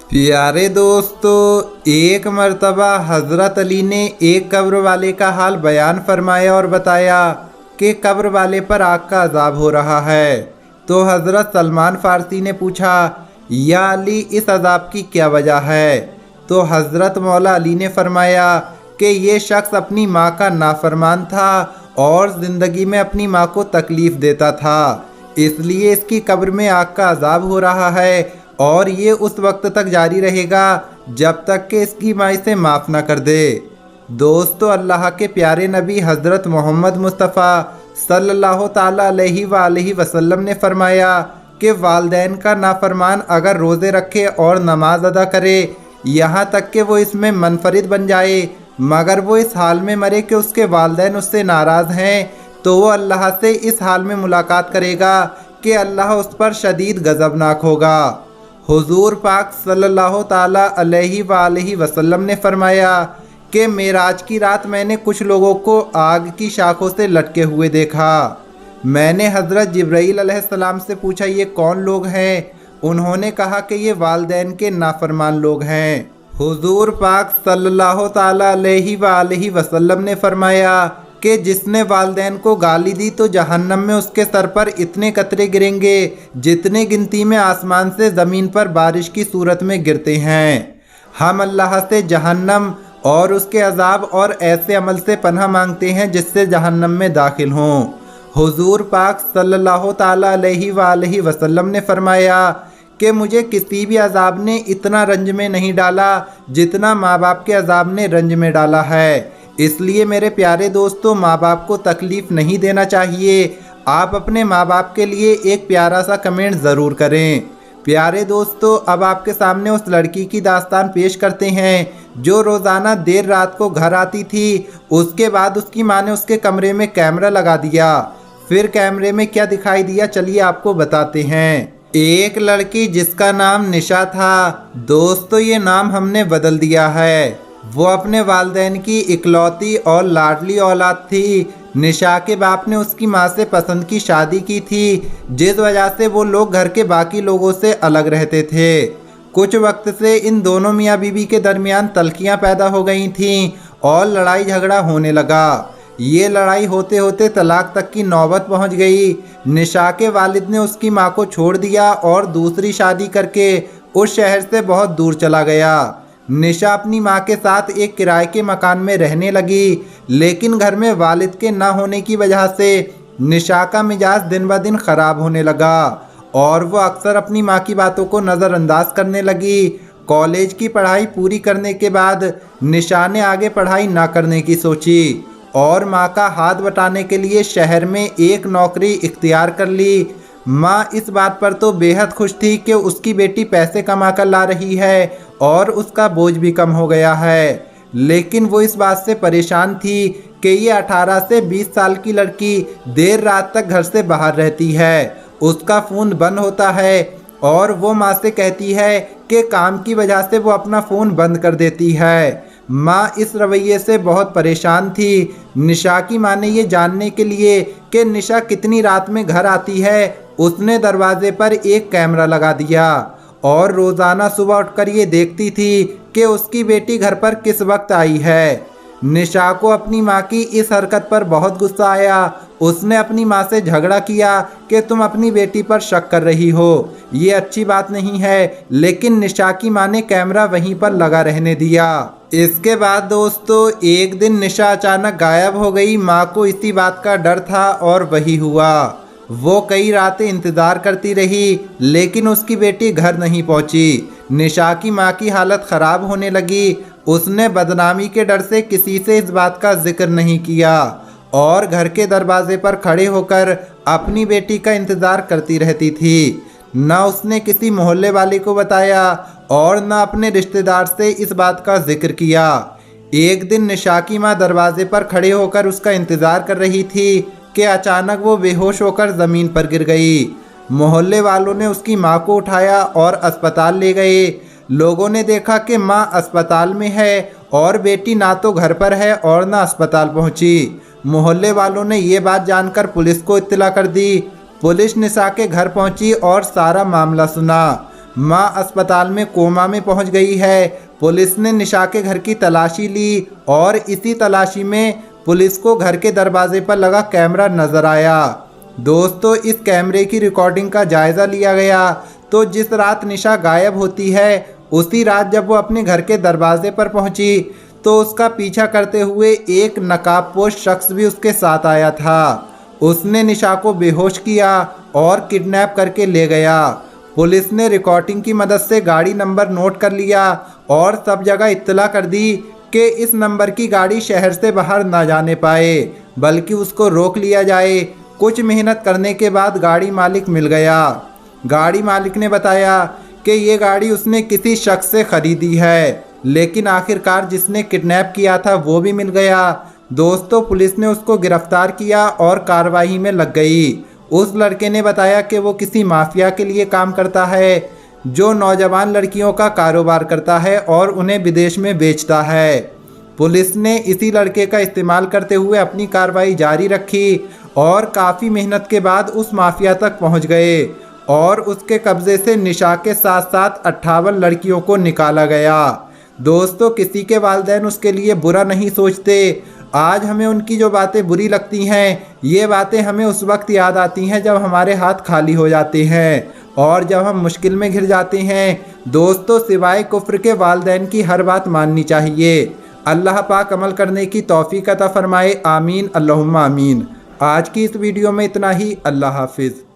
प्यारे दोस्तों, एक मर्तबा हज़रत अली ने एक कब्र वाले का हाल बयान फरमाया और बताया कि कब्र वाले पर आग का अजाब हो रहा है। तो हज़रत सलमान फ़ारसी ने पूछा, या अली, इस अजाब की क्या वजह है? तो हज़रत मौला अली ने फरमाया कि ये शख्स अपनी माँ का नाफरमान था और ज़िंदगी में अपनी माँ को तकलीफ़ देता था, इसलिए इसकी कब्र में आग का अजाब हो रहा है और ये उस वक्त तक जारी रहेगा जब तक कि इसकी माँ इसे माफ़ ना कर दे। दोस्तों, अल्लाह के प्यारे नबी हज़रत मोहम्मद मुस्तफ़ा सल्लल्लाहु ताला अलैहि वसल्लम ने फरमाया कि वालदैन का नाफरमान अगर रोज़े रखे और नमाज अदा करे, यहाँ तक कि वो इसमें मनफरिद बन जाए, मगर वो इस हाल में मरे कि उसके वालदैन उससे नाराज़ हैं, तो वो अल्लाह से इस हाल में मुलाकात करेगा कि अल्लाह उस पर शदीद गज़बनाक होगा। हुजूर पाक सल्लल्लाहु ताला अलैहि वसल्लम ने फरमाया कि मेराज की रात मैंने कुछ लोगों को आग की शाखों से लटके हुए देखा। मैंने हज़रत जिब्राईल अलैहिस्सलाम से पूछा, ये कौन लोग हैं? उन्होंने कहा कि ये वालदैन के नाफरमान लोग हैं। हुजूर पाक सल्लल्लाहु ताला अलैहि वसल्लम ने फरमाया कि जिसने वालदैन को गाली दी तो जहन्नम में उसके सर पर इतने कतरे गिरेंगे जितने गिनती में आसमान से ज़मीन पर बारिश की सूरत में गिरते हैं। हम अल्लाह से जहन्नम और उसके अजाब और ऐसे अमल से पनाह मांगते हैं जिससे जहन्नम में दाखिल हों। हुजूर पाक सल्लल्लाहु ताला अलैहि वसल्लम ने फरमाया कि मुझे किसी भी अजाब ने इतना रंज में नहीं डाला जितना माँ बाप के अजाब ने रंज में डाला है। इसलिए मेरे प्यारे दोस्तों, माँ बाप को तकलीफ़ नहीं देना चाहिए। आप अपने माँ बाप के लिए एक प्यारा सा कमेंट ज़रूर करें। प्यारे दोस्तों, अब आपके सामने उस लड़की की दास्तान पेश करते हैं जो रोज़ाना देर रात को घर आती थी। उसके बाद उसकी माँ ने उसके कमरे में कैमरा लगा दिया। फिर कैमरे में क्या दिखाई दिया, चलिए आपको बताते हैं। एक लड़की जिसका नाम निशा था। दोस्तों, ये नाम हमने बदल दिया है। वो अपने वालदैन की इकलौती और लाडली औलाद थी। निशा के बाप ने उसकी माँ से पसंद की शादी की थी, जिस वजह से वो लोग घर के बाकी लोगों से अलग रहते थे। कुछ वक्त से इन दोनों मियाँ बीवी के दरमियान तल्खियाँ पैदा हो गई थीं और लड़ाई झगड़ा होने लगा। ये लड़ाई होते होते तलाक तक की नौबत पहुँच गई। निशा के वालिद ने उसकी माँ को छोड़ दिया और दूसरी शादी करके उस शहर से बहुत दूर चला गया। निशा अपनी माँ के साथ एक किराए के मकान में रहने लगी, लेकिन घर में वालिद के ना होने की वजह से निशा का मिजाज दिन ब दिन ख़राब होने लगा और वो अक्सर अपनी माँ की बातों को नज़रअंदाज करने लगी। कॉलेज की पढ़ाई पूरी करने के बाद निशा ने आगे पढ़ाई ना करने की सोची और माँ का हाथ बटाने के लिए शहर में एक नौकरी इख्तियार कर ली। माँ इस बात पर तो बेहद खुश थी कि उसकी बेटी पैसे कमा कर ला रही है और उसका बोझ भी कम हो गया है, लेकिन वो इस बात से परेशान थी कि ये 18 से 20 साल की लड़की देर रात तक घर से बाहर रहती है। उसका फ़ोन बंद होता है और वो माँ से कहती है कि काम की वजह से वो अपना फ़ोन बंद कर देती है। माँ इस रवैये से बहुत परेशान थी। निशा की माँ ने ये जानने के लिए कि निशा कितनी रात में घर आती है, उसने दरवाजे पर एक कैमरा लगा दिया और रोज़ाना सुबह उठकर ये देखती थी कि उसकी बेटी घर पर किस वक्त आई है। निशा को अपनी माँ की इस हरकत पर बहुत गुस्सा आया। उसने अपनी माँ से झगड़ा किया कि तुम अपनी बेटी पर शक कर रही हो, ये अच्छी बात नहीं है, लेकिन निशा की माँ ने कैमरा वहीं पर लगा रहने दिया। इसके बाद दोस्तों, एक दिन निशा अचानक गायब हो गई। माँ को इसी बात का डर था और वही हुआ। वो कई रातें इंतज़ार करती रही, लेकिन उसकी बेटी घर नहीं पहुंची। निशा की माँ की हालत ख़राब होने लगी। उसने बदनामी के डर से किसी से इस बात का जिक्र नहीं किया और घर के दरवाजे पर खड़े होकर अपनी बेटी का इंतज़ार करती रहती थी। न उसने किसी मोहल्ले वाले को बताया और न अपने रिश्तेदार से इस बात का जिक्र किया। एक दिन निशा की माँ दरवाजे पर खड़े होकर उसका इंतज़ार कर रही थी कि अचानक वो बेहोश होकर ज़मीन पर गिर गई। मोहल्ले वालों ने उसकी माँ को उठाया और अस्पताल ले गए। लोगों ने देखा कि माँ अस्पताल में है और बेटी ना तो घर पर है और ना अस्पताल पहुँची। मोहल्ले वालों ने ये बात जानकर पुलिस को इत्तला कर दी। पुलिस निशा के घर पहुंची और सारा मामला सुना। मां अस्पताल में कोमा में पहुंच गई है। पुलिस ने निशा के घर की तलाशी ली और इसी तलाशी में पुलिस को घर के दरवाजे पर लगा कैमरा नजर आया। दोस्तों, इस कैमरे की रिकॉर्डिंग का जायजा लिया गया तो जिस रात निशा गायब होती है उसी रात जब वो अपने घर के दरवाजे पर पहुंची तो उसका पीछा करते हुए एक नकाबपोश शख्स भी उसके साथ आया था। उसने निशा को बेहोश किया और किडनैप करके ले गया। पुलिस ने रिकॉर्डिंग की मदद से गाड़ी नंबर नोट कर लिया और सब जगह इत्तला कर दी कि इस नंबर की गाड़ी शहर से बाहर ना जाने पाए, बल्कि उसको रोक लिया जाए। कुछ मेहनत करने के बाद गाड़ी मालिक मिल गया। गाड़ी मालिक ने बताया कि ये गाड़ी उसने किसी शख्स से खरीदी है, लेकिन आखिरकार जिसने किडनैप किया था वो भी मिल गया। दोस्तों, पुलिस ने उसको गिरफ्तार किया और कार्रवाई में लग गई। उस लड़के ने बताया कि वो किसी माफिया के लिए काम करता है जो नौजवान लड़कियों का कारोबार करता है और उन्हें विदेश में बेचता है। पुलिस ने इसी लड़के का इस्तेमाल करते हुए अपनी कार्रवाई जारी रखी और काफ़ी मेहनत के बाद उस माफिया तक पहुंच गए और उसके कब्जे से निशा के साथ साथ 58 लड़कियों को निकाला गया। दोस्तों, किसी के वालिदैन उसके लिए बुरा नहीं सोचते। आज हमें उनकी जो बातें बुरी लगती हैं, ये बातें हमें उस वक्त याद आती हैं जब हमारे हाथ खाली हो जाते हैं और जब हम मुश्किल में घिर जाते हैं। दोस्तों, सिवाय कुफ्र के वालिदैन की हर बात माननी चाहिए। अल्लाह पाक अमल करने की तौफीक अता फरमाए। आमीन अल्लाहुम्मा आमीन। आज की इस वीडियो में इतना ही। अल्लाह हाफिज़।